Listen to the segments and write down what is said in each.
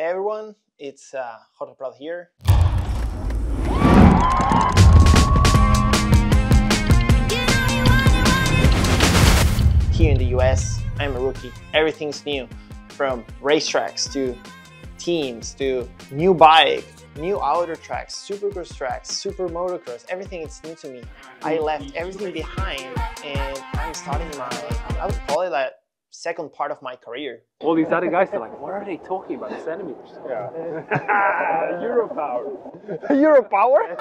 Hey everyone, it's Jorge Prado here. Here in the US, I'm a rookie. Everything's new, from racetracks to teams to new bike, new outer tracks, supercross tracks, super motocross, everything is new to me. I left everything behind and I'm starting I would call it like second part of my career. All these other guys are like, what are they talking about? Centimeters. Yeah. Euro power. Euro power?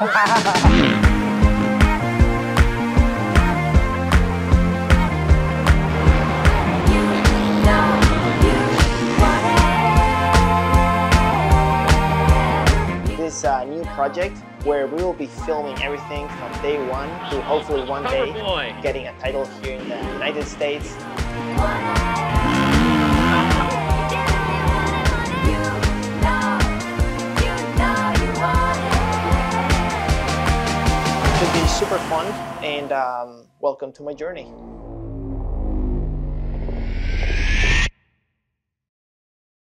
This new project where we will be filming everything from day one to hopefully one day getting a title here in the United States. It should be super fun and welcome to my journey.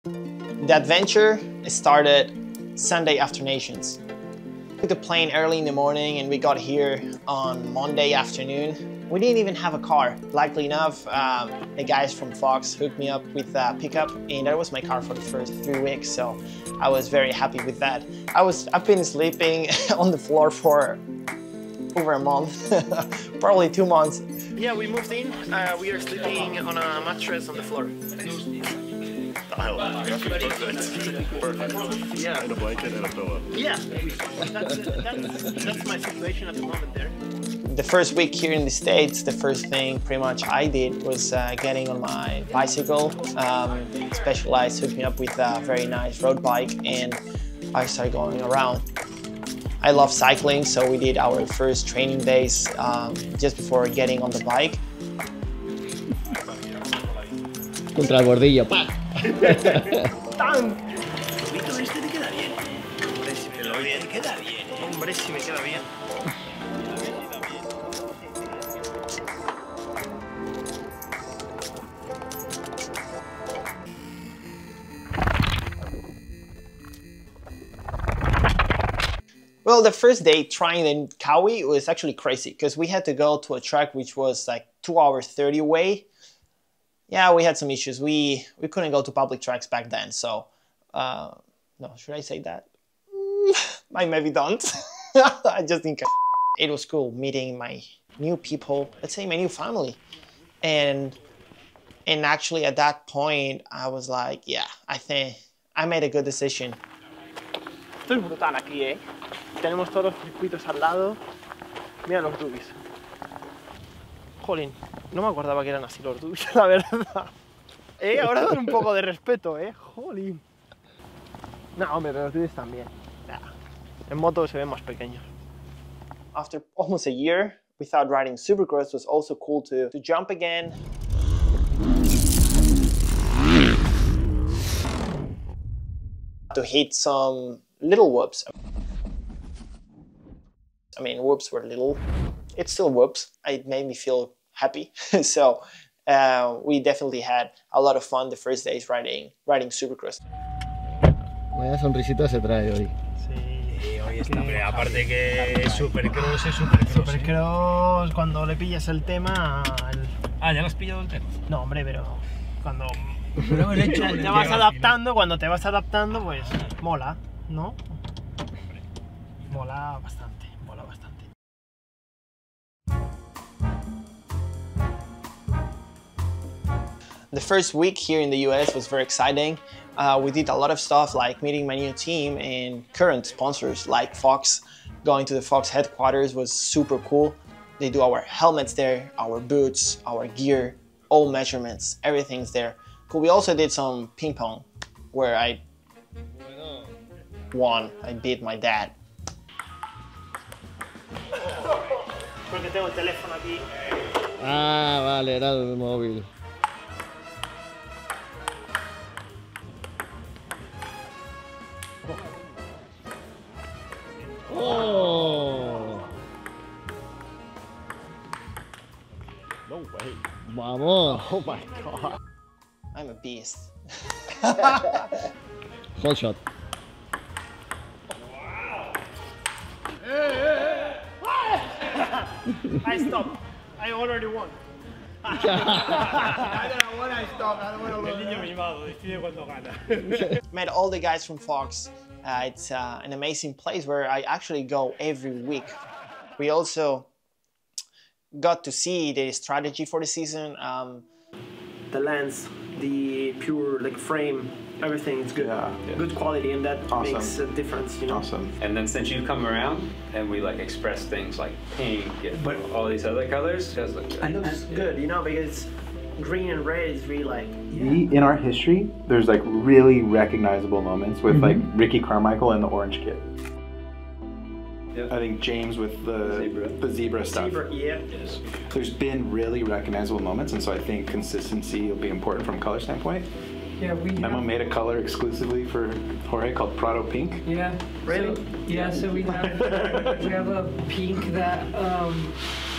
The adventure started Sunday afternoons. We took the plane early in the morning and we got here on Monday afternoon. We didn't even have a car. Luckily enough, the guys from Fox hooked me up with a pickup and that was my car for the first 3 weeks, so I was very happy with that. I've been sleeping on the floor for over a month, probably 2 months. Yeah, we moved in. We are sleeping on a mattress on the floor. Perfect. Yeah. And a blanket and a pillow. Yeah. That's my situation at the moment there. The first week here in the States, the first thing pretty much I did was getting on my bicycle. Specialized hooked me up with a very nice road bike and I started going around. I love cycling, so we did our first training days just before getting on the bike. Contra el bordillo, ¡pa! ¡Tan! Este te queda bien. Hombre, si me queda bien. Hombre, si me queda bien. Well, the first day trying the Kawi was actually crazy because we had to go to a track which was like 2 hours 30 away. Yeah, we had some issues. We couldn't go to public tracks back then, so no, should I say that? I maybe don't. I just think it was cool meeting my new people, let's say my new family, and actually at that point I was like, yeah, I think I made a good decision. Esto es brutal aquí, ¿eh? Tenemos todos los circuitos al lado. Mira los dubis. Jolín, no me acordaba que eran así los dubis, la verdad. Ahora dan un poco de respeto, jolín. No, hombre, pero los dubis también. Nah. En moto se ven más pequeños. After almost a year without riding supercross, was also cool to jump again. To hit some little whoops. I mean, whoops were little. It's still whoops. It made me feel happy. So we definitely had a lot of fun the first days riding supercross. Vaya sonrisita se trae hoy. Sí, hoy está. Hombre, aparte que supercross es supercross. Supercross, cuando le pillas el tema... Ah, ¿ya lo has pillado el tema? No, hombre, pero cuando te vas adaptando, cuando te vas adaptando, pues mola, ¿no? Mola bastante, mola bastante. The first week here in the US was very exciting. We did a lot of stuff like meeting my new team and current sponsors like Fox. Going to the Fox headquarters was super cool. They do our helmets there, our boots, our gear, all measurements, everything's there. Cool. We also did some ping pong where I won. I beat my dad. Porque tengo el teléfono aquí. Ah, vale, era el móvil. Oh. No way. Vamos. Oh my god. I'm a beast. Whole shot. I stopped. I already won. I don't know when I stopped. I don't want to El niño lose. mimado decide cuando gana. Met all the guys from Fox. It's an amazing place where I actually go every week. We also got to see the strategy for the season. The lens, the pure like frame, everything is good. Yeah. Good quality, and that Awesome. makes a difference, you know. Awesome. And then since you come around and we like express things like pink and all these other colors, it does look good. It looks good, you know, because green and red is really like. In our history, there's like really recognizable moments with like Ricky Carmichael and the orange kit. Yeah. I think James with the zebra stuff. Zebra, yeah. There's been really recognizable moments, and so I think consistency will be important from a color standpoint. Yeah, we Emma have, made a color exclusively for Jorge called Prado Pink. yeah. Really? So we have a pink that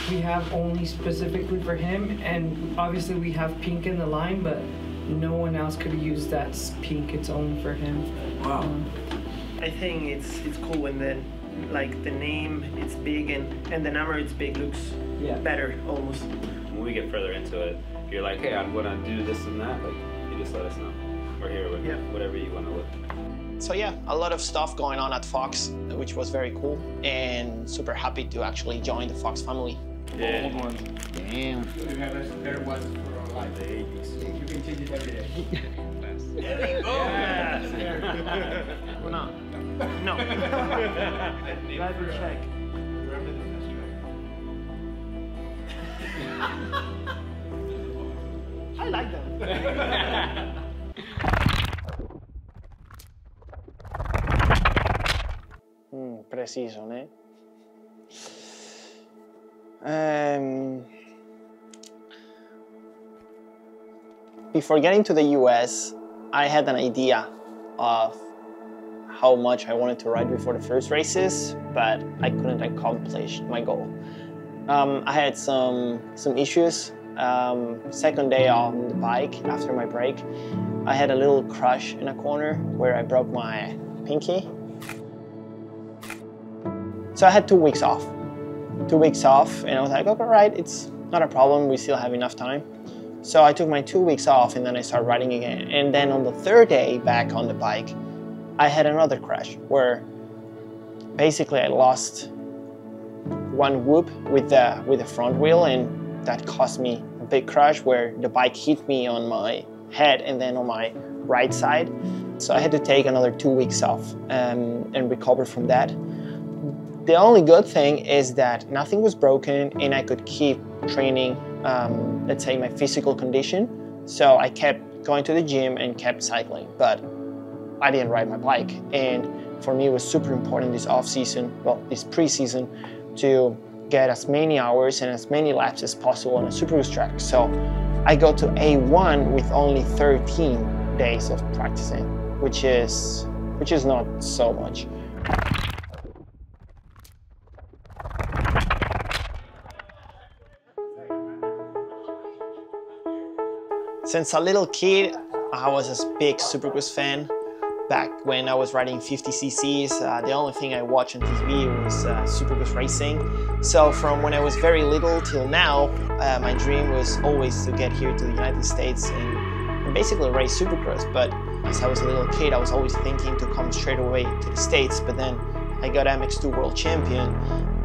we have only specifically for him, and obviously we have pink in the line, but no one else could use that pink. It's only for him. Wow. I think it's cool when the like the name it's big and the number it's big looks better almost. When we get further into it, if you're like, hey, I want to do this and that, like, you just let us know. We're here with whatever you want to look. So yeah, a lot of stuff going on at Fox, which was very cool, and super happy to actually join the Fox family. Yeah. Damn. We have a better ones for our life, the 80s. You can change it every day. There you go. Well, no. No. Let me check. Remember the first track. I like them. Preciso, né? Before getting to the US, I had an idea of how much I wanted to ride before the first races, but I couldn't accomplish my goal. I had some issues. Second day on the bike after my break, I had a little crush in a corner where I broke my pinky. So I had 2 weeks off. 2 weeks off, and I was like, okay, right, it's not a problem, we still have enough time. So I took my 2 weeks off, and then I started riding again. And then on the third day back on the bike, I had another crash where basically I lost one whoop with the front wheel, and that caused me a big crash where the bike hit me on my head and then on my right side. So I had to take another 2 weeks off and recover from that. The only good thing is that nothing was broken and I could keep training, let's say, my physical condition. So I kept going to the gym and kept cycling, but I didn't ride my bike. And for me, it was super important this off-season, well, this pre-season, to get as many hours and as many laps as possible on a Supercross track. So I go to A1 with only 13 days of practicing, which is not so much. Since a little kid, I was a big Supercross fan. Back when I was riding 50 cc's, the only thing I watched on TV was Supercross racing. So from when I was very little till now, my dream was always to get here to the United States and basically race Supercross. But as I was a little kid, I was always thinking to come straight away to the States. But then I got MX2 World Champion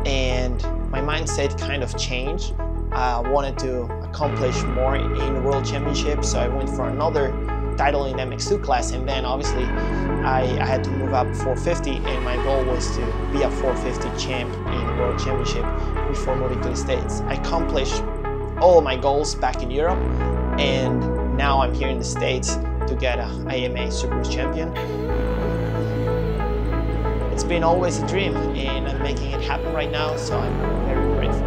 and my mindset kind of changed. I wanted to accomplish more in the World Championship, so I went for another title in MX2 class, and then obviously I had to move up 450, and my goal was to be a 450 champ in the World Championship before moving to the States. I accomplished all of my goals back in Europe, and now I'm here in the States to get an AMA Supercross champion. It's been always a dream, and I'm making it happen right now, so I'm very grateful.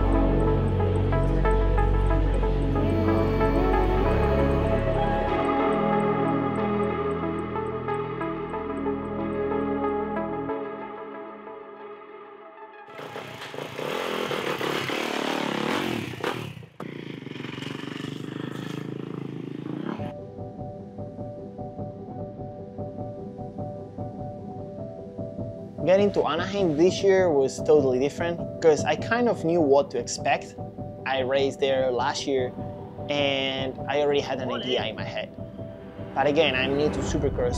Getting to Anaheim this year was totally different because I kind of knew what to expect. I raced there last year and I already had an idea in my head. But again, I'm new to Supercross.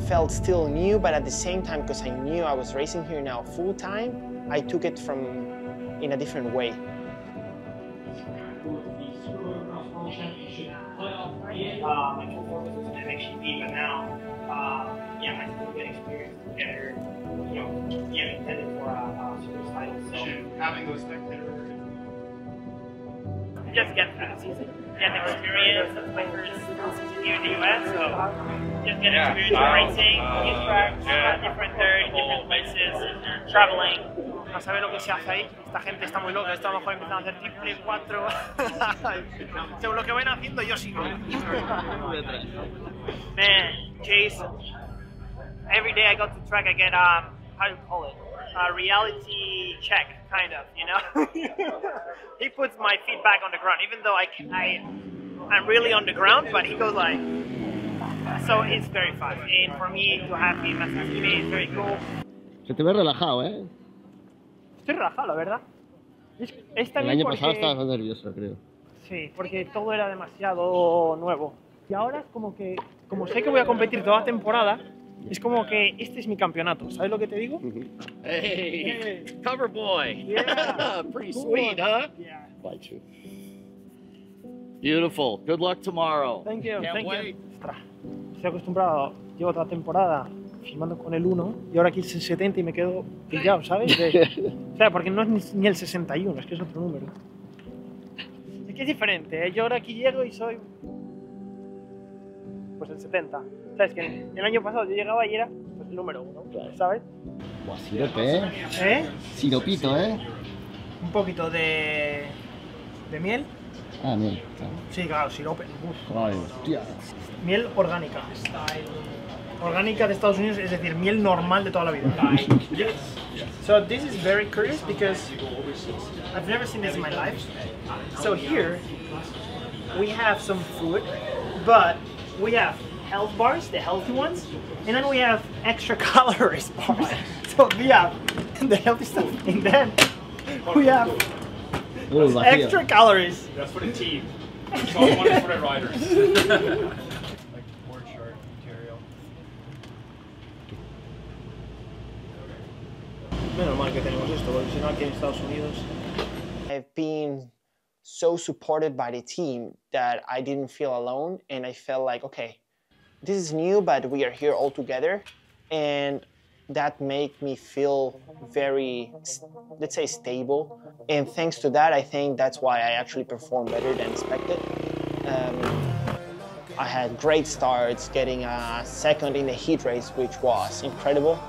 Felt still new, but at the same time, because I knew I was racing here now full time, I took it in a different way. My performance was an MXGP, but now, yeah, my still good experience together, yeah, intended for a Supercross title. So Having those spectators. Just get experience. That's my first season here in the US, so just get experience racing, new tracks, different dirt, different places, traveling. A saber lo que se hace ahí. Esta gente está muy loca. Esto a lo mejor empiezan a hacer triple, 4. Según lo que vayan haciendo, yo sigo. Man, Jason. Every day I go to track, I get how do you call it? A reality check, kind of, you know. He puts my feet back on the ground, even though I'm really on the ground, but he goes like. So it's very fun, and for me to have him as a teammate is very cool. Se te ve relajado, ¿eh? Estoy relajado, la verdad. Es El también año porque... pasado estabas más nervioso, creo. Sí, porque todo era demasiado nuevo. Y ahora es como que, como sé que voy a competir toda la temporada, es como que este es mi campeonato. ¿Sabes lo que te digo? Hey, cover boy. Yeah. Pretty sweet, huh? Yeah. Bite you. Beautiful. Good luck tomorrow. Thank you, Can't thank wait. you. Ostras, estoy acostumbrado, llevo toda la temporada filmando con el 1 y ahora aquí es el 70 y me quedo pillado, ¿sabes? O sea, porque no es ni el 61, es que es otro número. Es que es diferente, ¿eh? Yo ahora aquí llego y soy pues el 70. ¿Sabes? Que el año pasado yo llegaba y era pues, el número 1, ¿sabes? Buah, sirope, ¿eh? ¿Eh? Siropito, ¿eh? Un poquito de miel. Ah, miel. Claro. Sí, claro, sirope. Uf. Ay, hostia. Miel orgánica. Orgánica de Estados Unidos, es decir, miel normal de toda la vida. So this is very curious because I've never seen this in my life. So here we have some food, but we have health bars, the healthy ones, and then we have extra calories bars. So we have the healthy stuff, and then we have extra calories. That's for the team. So one is for the riders. Like board chart material. Menos mal que tenemos esto, porque si no aquí en Estados Unidos. I've been so supported by the team that I didn't feel alone, and I felt like, okay, this is new, but we are here all together, and that made me feel very, let's say, stable. And thanks to that, I think that's why I actually performed better than expected. I had great starts, getting a second in the heat race, which was incredible.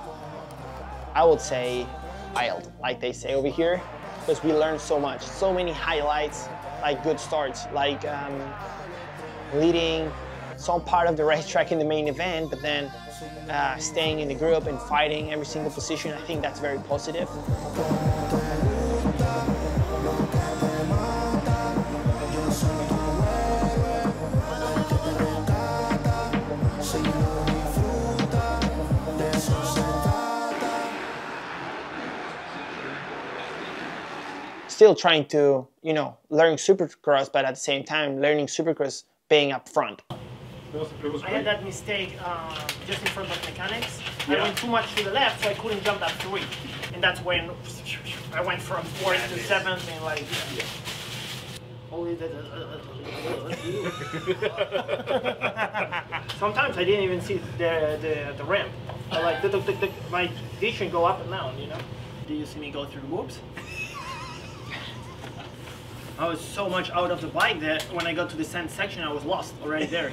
I would say wild, like they say over here, because we learned so much, so many highlights, like good starts, like leading some part of the racetrack in the main event, but then staying in the group and fighting every single position. I think that's very positive. Still trying to, learn Supercross, but at the same time, learning Supercross being up front. I had that mistake just in front of mechanics. I went too much to the left, so I couldn't jump that 3. And that's when I went from 4th to 7th and like... Sometimes I didn't even see the ramp. I like, my vision go up and down, Do you see me go through whoops? I was so much out of the bike that when I got to the sand section, I was lost already there.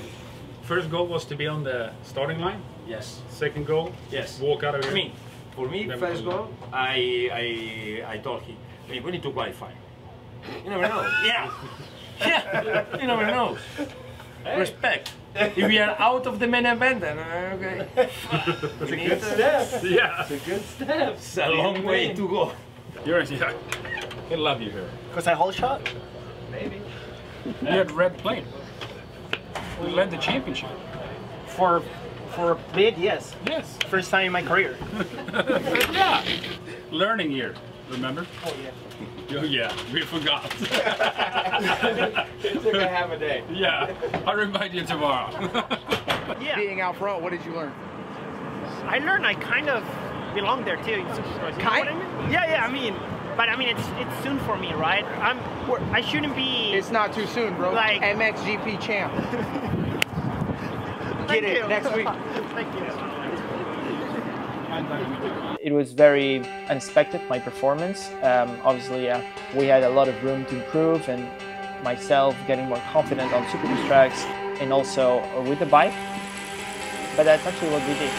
First goal was to be on the starting line. Yes. Second goal, Yes. walk out of here. For me, Never first come goal, I told him, hey, we need to qualify. You never know. Yeah. Yeah. You never know. Respect. If we are out of the main event, then okay. It's a good step. Yeah. It's a good step. It's a long way to go. Yeah. I love you here. Because I hold shot? Maybe. You had red plane. We led the championship. For For a bit, yes. Yes. First time in my career. Yeah. Learning year, remember? Oh yeah. Oh yeah, we forgot. It took a half a day. Yeah, I'll remind you tomorrow. Yeah. Being out front, what did you learn? I learned I kind of belong there too. You know what I mean? Yeah, I mean, but I mean it's soon for me, right? I shouldn't be. It's not too soon, bro. Like MXGP champ. Get it you. next week. Thank you. It was very unexpected, my performance. Obviously, we had a lot of room to improve, and myself getting more confident on supercross tracks and also with the bike. But that's actually what we did.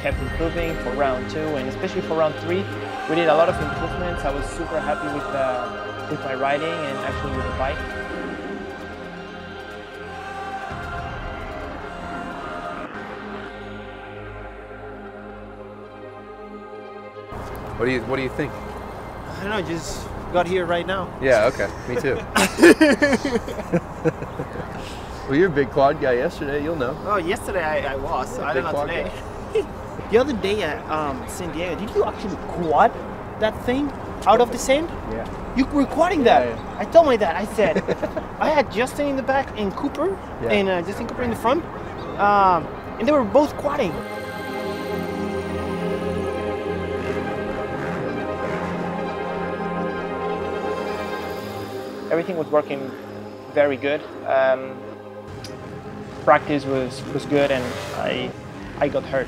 Kept improving for round 2 and especially for round 3 we did a lot of improvements. I was super happy with my riding and actually with the bike. What do you think? I don't know, just got here right now. Yeah, okay, me too. Well, you're a big quad guy yesterday, you'll know. Oh, yesterday I was, so I don't know today. The other day at San Diego, did you actually quad that thing out of the sand? Yeah. You were quadding that? Yeah. I told my dad, I said, I had Justin in the back and Cooper, and Justin Cooper in the front, and they were both quadding. Everything was working very good. Practice was good, and I got hurt.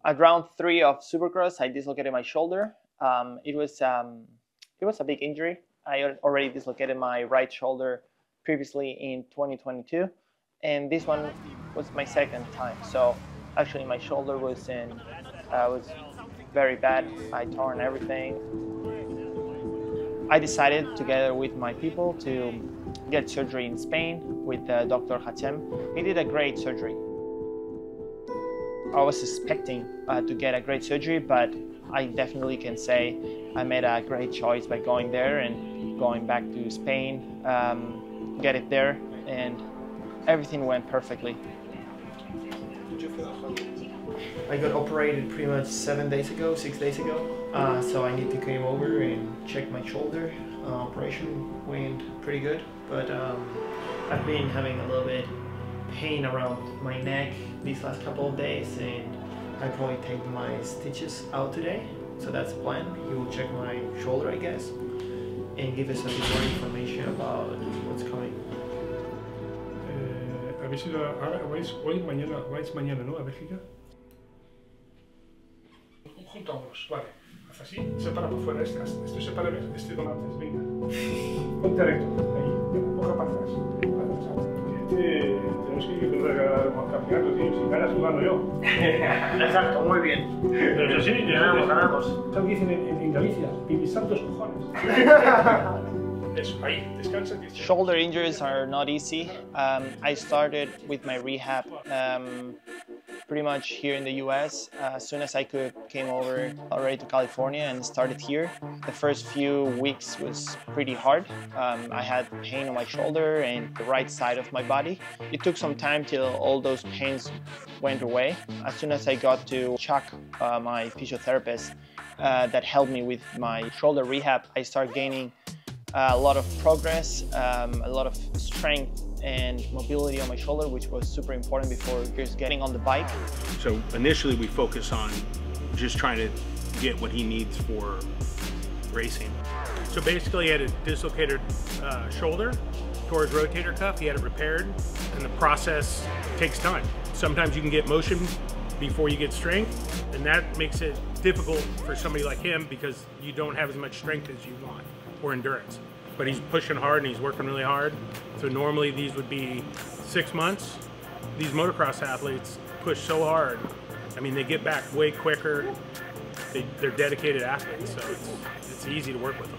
At round 3 of Supercross, I dislocated my shoulder. It was a big injury. I already dislocated my right shoulder previously in 2022, and this one was my second time. So actually, my shoulder was very bad. I torn everything. I decided, together with my people, to get surgery in Spain with Dr. Hachem. He did a great surgery. I was expecting to get a great surgery, but I definitely can say I made a great choice by going there and going back to Spain, get it there, and everything went perfectly. I got operated pretty much 6 days ago, so I need to come over and check my shoulder. Operation went pretty good, but I've been having a little bit pain around my neck these last couple of days, and I probably take my stitches out today. So that's the plan. He will check my shoulder, I guess, and give us a bit more information about what's coming. ¿Habéis ido ahora? ¿Vais mañana, ¿no? A Bélgica. Juntámonos, vale. Haz así, separa para afuera, esto separa, este con antes, venga. Ponte recto, ahí, coja para atrás. Tenemos que ir campeonato, tío, si ganas, lo gano yo. Exacto, muy bien. Pero eso sí, ganamos. ¿Sabes lo que dicen en Galicia? Pimisar dos cojones. Eso, ahí, descansa. Shoulder injuries are not easy. I started with my rehab pretty much here in the US. As soon as I could, came over already to California and started here. The first few weeks was pretty hard. I had pain on my shoulder and the right side of my body. It took some time till all those pains went away. As soon as I got to Chuck, my physiotherapist, that helped me with my shoulder rehab, I started gaining a lot of progress, a lot of strength and mobility on my shoulder, which was super important before just getting on the bike. So initially we focus on just trying to get what he needs for racing. So basically he had a dislocated shoulder, tore his rotator cuff, he had it repaired, and the process takes time. Sometimes you can get motion before you get strength, and that makes it difficult for somebody like him because you don't have as much strength as you want, or endurance. But he's pushing hard and he's working really hard. So normally these would be 6 months. These motocross athletes push so hard. I mean, they get back way quicker. They're dedicated athletes, so it's easy to work with them.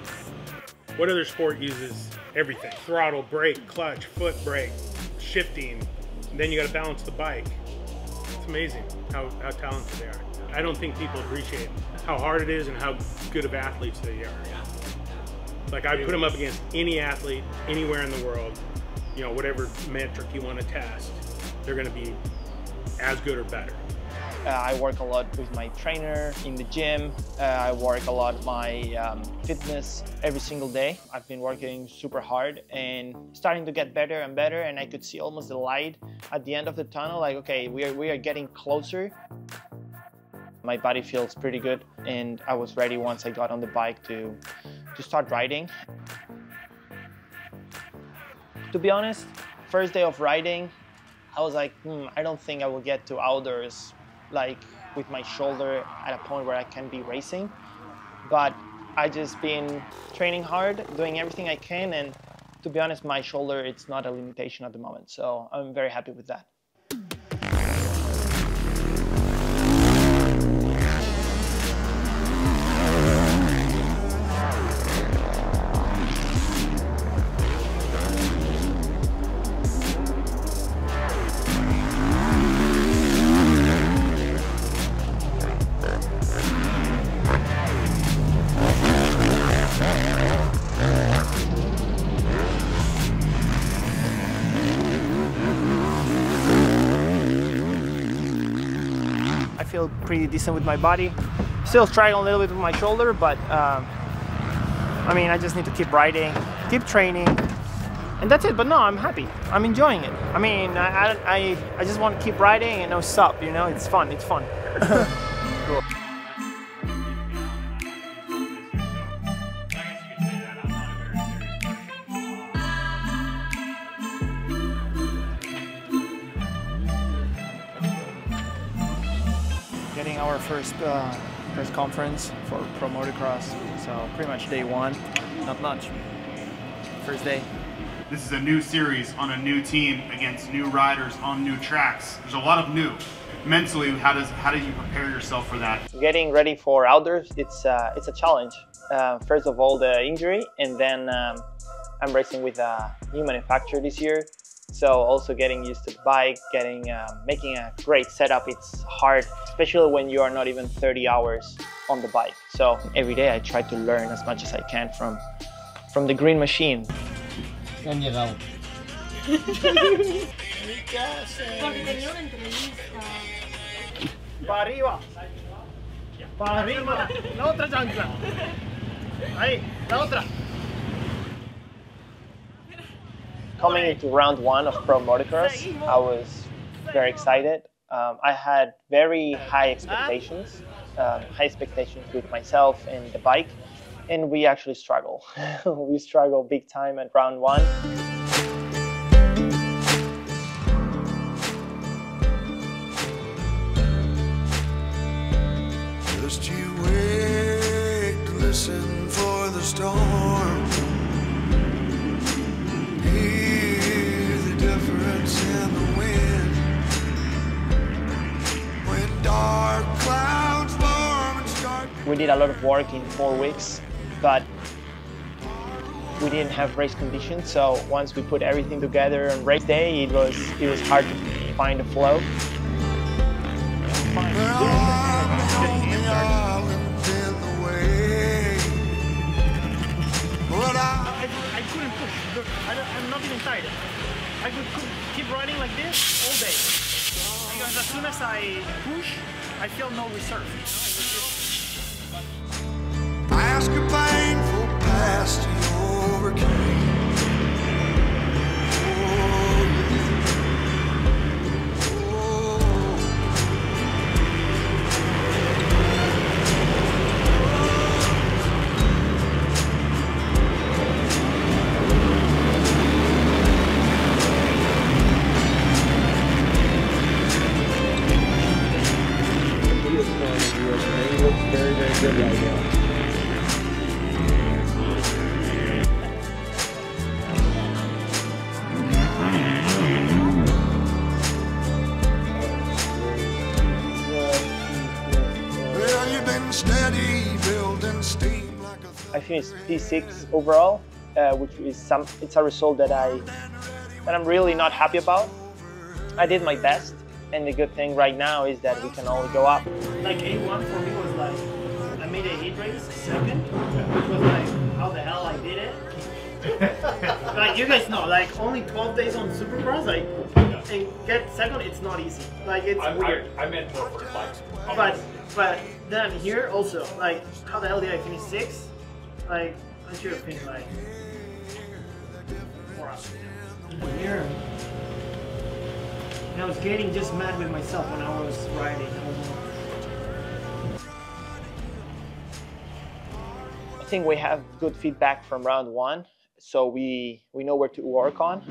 What other sport uses everything? Throttle, brake, clutch, foot brake, shifting. And then you got to balance the bike. It's amazing how talented they are. I don't think people appreciate how hard it is and how good of athletes they are. Like, I put them up against any athlete anywhere in the world, you know, whatever metric you want to test, they're going to be as good or better. I work a lot with my trainer in the gym. I work a lot my fitness every single day. I've been working super hard and starting to get better and better, and I could see almost the light at the end of the tunnel, like, okay, we are getting closer. My body feels pretty good, and I was ready once I got on the bike to start riding. To be honest, first day of riding, I was like, I don't think I will get to outdoors like with my shoulder at a point where I can be racing. But I just been training hard, doing everything I can, and to be honest, my shoulder, it's not a limitation at the moment. So I'm very happy with that. I feel pretty decent with my body. Still struggling a little bit with my shoulder, but I mean, I just need to keep riding, keep training, and that's it. But no, I'm happy. I'm enjoying it. I mean, I just want to keep riding and no stop. You know, it's fun. It's fun. Cool. Getting our first press conference for Pro Motocross, so pretty much day one, not much. First day. This is a new series on a new team against new riders on new tracks. There's a lot of new. Mentally, how do you prepare yourself for that? Getting ready for outdoors, it's a challenge. First of all, the injury, and then I'm racing with a new manufacturer this year. So also getting used to the bike, making a great setup, it's hard, especially when you are not even 30 hours on the bike. So every day I try to learn as much as I can from the green machine. Han llegado. Para arriba. Para arriba. La otra chancla. Ahí, la otra. Coming into round one of Pro Motocross, I was very excited. I had very high expectations with myself and the bike, and we actually struggle. We struggle big time at round one. Just you wait, listen for the storm. Hear the difference in the wind. When dark clouds form and start. We did a lot of work in 4 weeks, but we didn't have race conditions. So once we put everything together on race day, it was hard to find the flow. I couldn't push. Look, I'm not even tired. I could keep riding like this all day. Because as soon as I push, I feel no reserve. I ask a painful past you overcame. on the wheels, and he looks very, very good right now. Well, you've been steady, building steam like a... I finished P6 overall, which is it's a result that I'm really not happy about. I did my best, and the good thing right now is that we can only go up. Like A1 for me was like, I made a heat race second, which was like, how the hell I did it. Like you guys know, like only 12 days on Supercross, like, and get second, it's not easy. Like it's weird. I meant more for bikes. But then here also, like, how the hell did I finish 6th? Like, I should have finished like 4 hours. Here. And I was getting just mad with myself when I was riding. I think we have good feedback from round 1, so we know where to work on.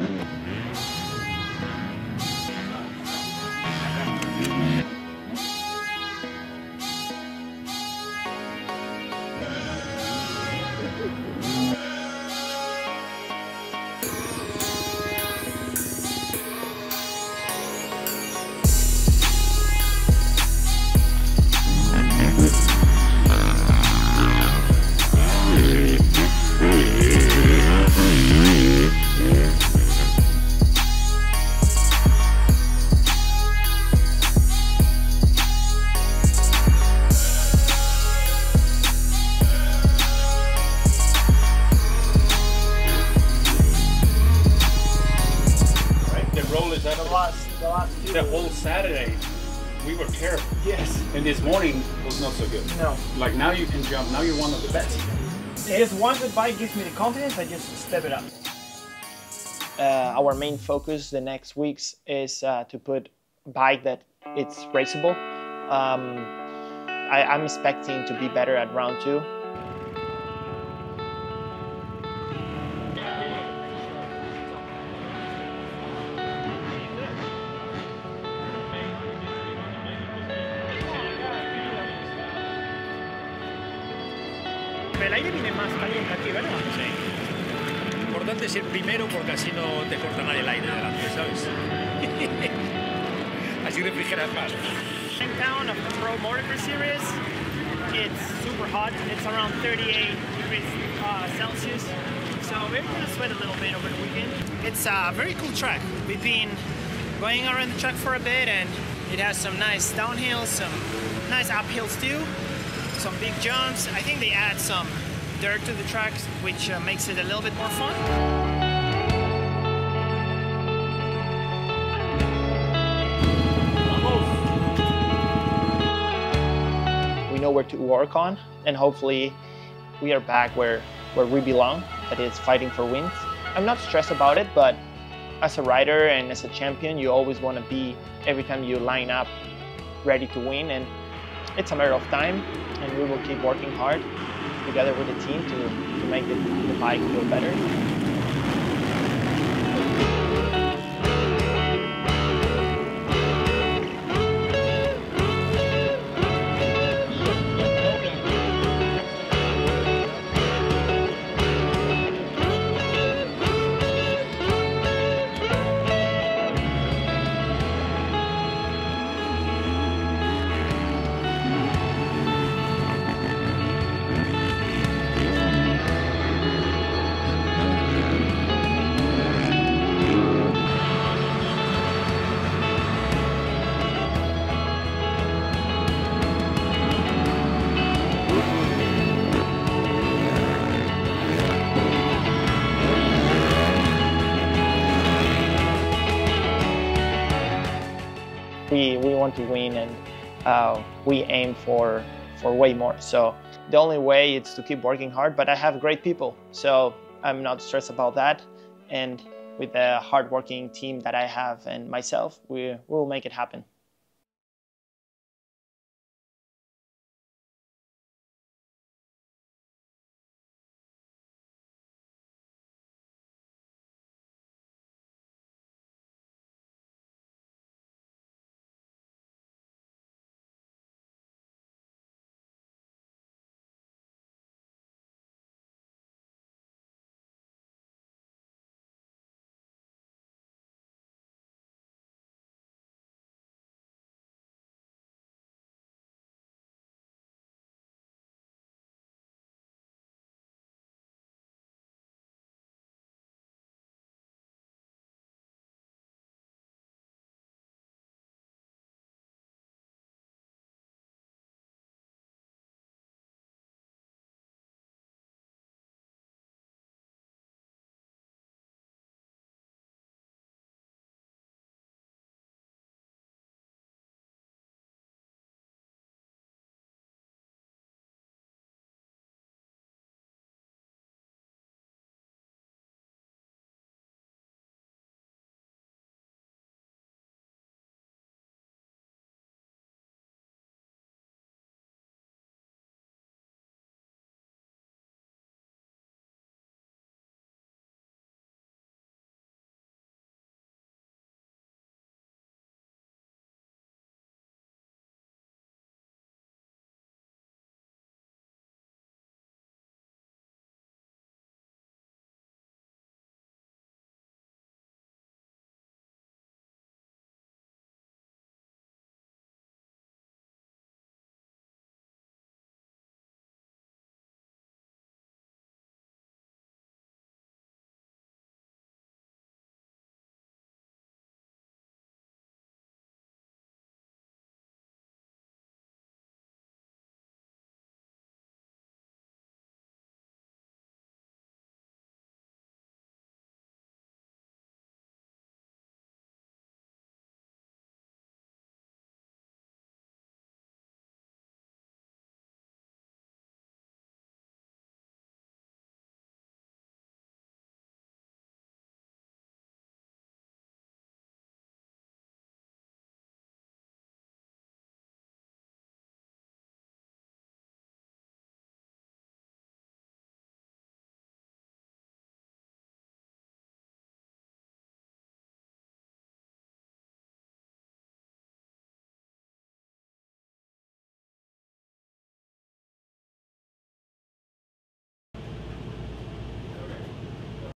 The whole Saturday, we were terrible. Yes. And this morning was not so good. No. Like now you can jump, now you're one of the best. Just once the bike gives me the confidence, I just step it up. Our main focus the next weeks is to put a bike that it's raceable. I'm expecting to be better at round 2. El aire viene más caliente aquí, ¿verdad? Sí. Lo importante es ir primero porque así no te corta nadie el aire delante, ¿sabes? Así refrigeras más. In town of the Pro Motor Series, it's super hot. It's around 38 degrees Celsius. So we're gonna sweat a little bit over the weekend. It's a very cool track. We've been going around the track for a bit, and it has some nice downhills, some nice uphills too. Some big jumps. I think they add some dirt to the tracks, which makes it a little bit more fun. We know where to work on, and hopefully we are back where we belong, that is fighting for wins. I'm not stressed about it, but as a rider and as a champion, you always want to be, every time you line up, ready to win, and it's a matter of time, and we will keep working hard together with the team to make the bike feel better. We want to win, and we aim for way more. So the only way is to keep working hard, but I have great people, so I'm not stressed about that. And with the hardworking team that I have and myself, we will make it happen.